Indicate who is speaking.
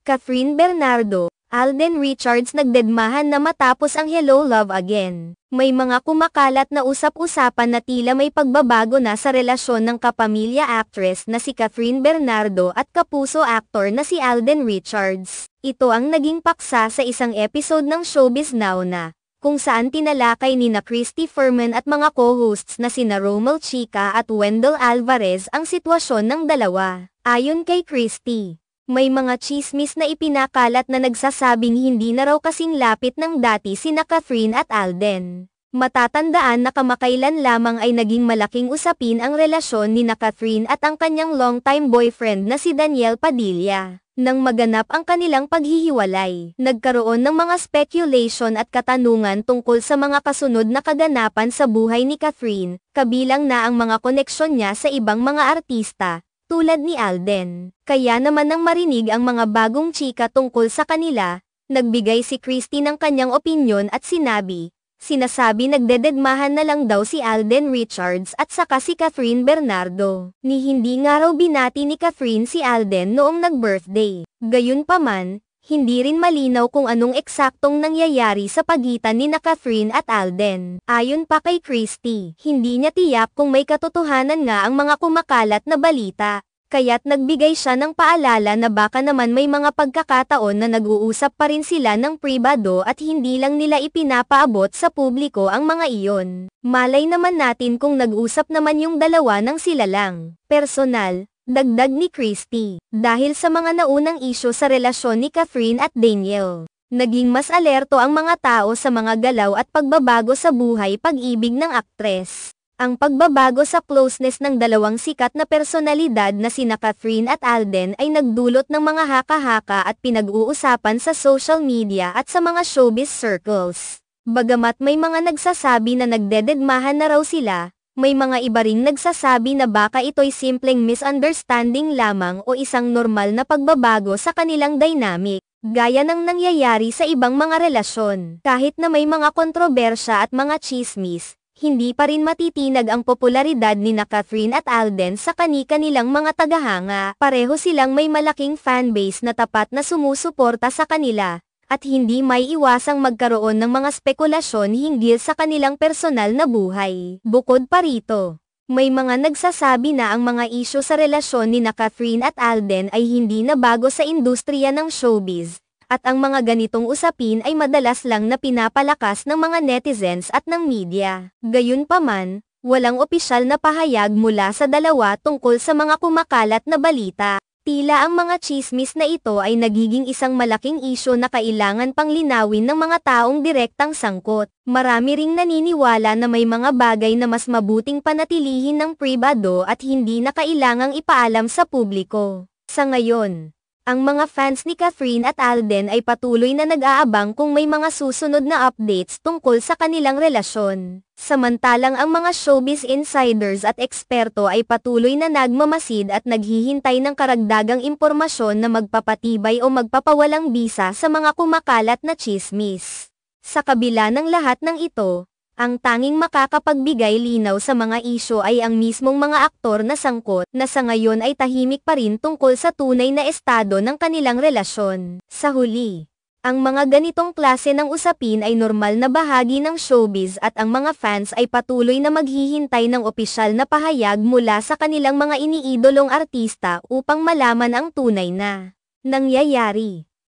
Speaker 1: Catherine Bernardo, Alden Richards nagdedmahan na matapos ang Hello Love Again. May mga kumakalat na usap-usapan na tila may pagbabago na sa relasyon ng kapamilya actress na si Catherine Bernardo at kapuso actor na si Alden Richards. Ito ang naging paksa sa isang episode ng Showbiz Now na, kung saan tinalakay nina Christy Fermin at mga co-hosts na sina Romel Chica at Wendell Alvarez ang sitwasyon ng dalawa. Ayon kay Christy, may mga chismis na ipinakalat na nagsasabing hindi na raw kasing lapit ng dati sina Catherine at Alden. Matatandaan na kamakailan lamang ay naging malaking usapin ang relasyon ni Catherine at ang kanyang longtime boyfriend na si Daniel Padilla. Nang maganap ang kanilang paghihiwalay, nagkaroon ng mga speculation at katanungan tungkol sa mga kasunod na kaganapan sa buhay ni Catherine, kabilang na ang mga koneksyon niya sa ibang mga artista, tulad ni Alden. Kaya naman nang marinig ang mga bagong chika tungkol sa kanila, nagbigay si Christy ng kanyang opinyon at sinasabi nagdededmahan na lang daw si Alden Richards at saka si Catherine Bernardo. Ni hindi nga raw binati ni Catherine si Alden noong nag-birthday. Gayunpaman, hindi rin malinaw kung anong eksaktong nangyayari sa pagitan ni Catherine at Alden. Ayon pa kay Christy, hindi niya tiyak kung may katotohanan nga ang mga kumakalat na balita. Kaya't nagbigay siya ng paalala na baka naman may mga pagkakataon na nag-uusap pa rin sila ng pribado at hindi lang nila ipinapaabot sa publiko ang mga iyon. Malay naman natin kung nag-usap naman yung dalawa ng sila lang. Personal, dagdag ni Christy, dahil sa mga naunang isyu sa relasyon ni Catherine at Daniel, naging mas alerto ang mga tao sa mga galaw at pagbabago sa buhay pag-ibig ng aktres. Ang pagbabago sa closeness ng dalawang sikat na personalidad na sina Catherine at Alden ay nagdulot ng mga haka-haka at pinag-uusapan sa social media at sa mga showbiz circles. Bagamat may mga nagsasabi na nagdededmahan na raw sila, may mga iba ring nagsasabi na baka ito'y simpleng misunderstanding lamang o isang normal na pagbabago sa kanilang dynamic, gaya ng nangyayari sa ibang mga relasyon. Kahit na may mga kontrobersya at mga chismis, hindi pa rin matitinag ang popularidad ni Catherine at Alden sa kani-kanilang mga tagahanga. Pareho silang may malaking fanbase na tapat na sumusuporta sa kanila, at hindi may iwasang magkaroon ng mga spekulasyon hinggil sa kanilang personal na buhay. Bukod pa rito, may mga nagsasabi na ang mga isyu sa relasyon ni Catherine at Alden ay hindi na bago sa industriya ng showbiz, at ang mga ganitong usapin ay madalas lang na pinapalakas ng mga netizens at ng media. Gayunpaman, walang opisyal na pahayag mula sa dalawa tungkol sa mga kumakalat na balita. Tila ang mga chismis na ito ay nagiging isang malaking isyu na kailangan pang linawin ng mga taong direktang sangkot. Marami ring naniniwala na may mga bagay na mas mabuting panatilihin ng pribado at hindi na kailangang ipaalam sa publiko. Sa ngayon, ang mga fans ni Catherine at Alden ay patuloy na nag-aabang kung may mga susunod na updates tungkol sa kanilang relasyon. Samantalang ang mga showbiz insiders at eksperto ay patuloy na nagmamasid at naghihintay ng karagdagang impormasyon na magpapatibay o magpapawalang bisa sa mga kumakalat na chismis. Sa kabila ng lahat ng ito, ang tanging makakapagbigay linaw sa mga isyu ay ang mismong mga aktor na sangkot na sa ngayon ay tahimik pa rin tungkol sa tunay na estado ng kanilang relasyon. Sa huli, ang mga ganitong klase ng usapin ay normal na bahagi ng showbiz at ang mga fans ay patuloy na maghihintay ng opisyal na pahayag mula sa kanilang mga iniidolong artista upang malaman ang tunay na nangyayari.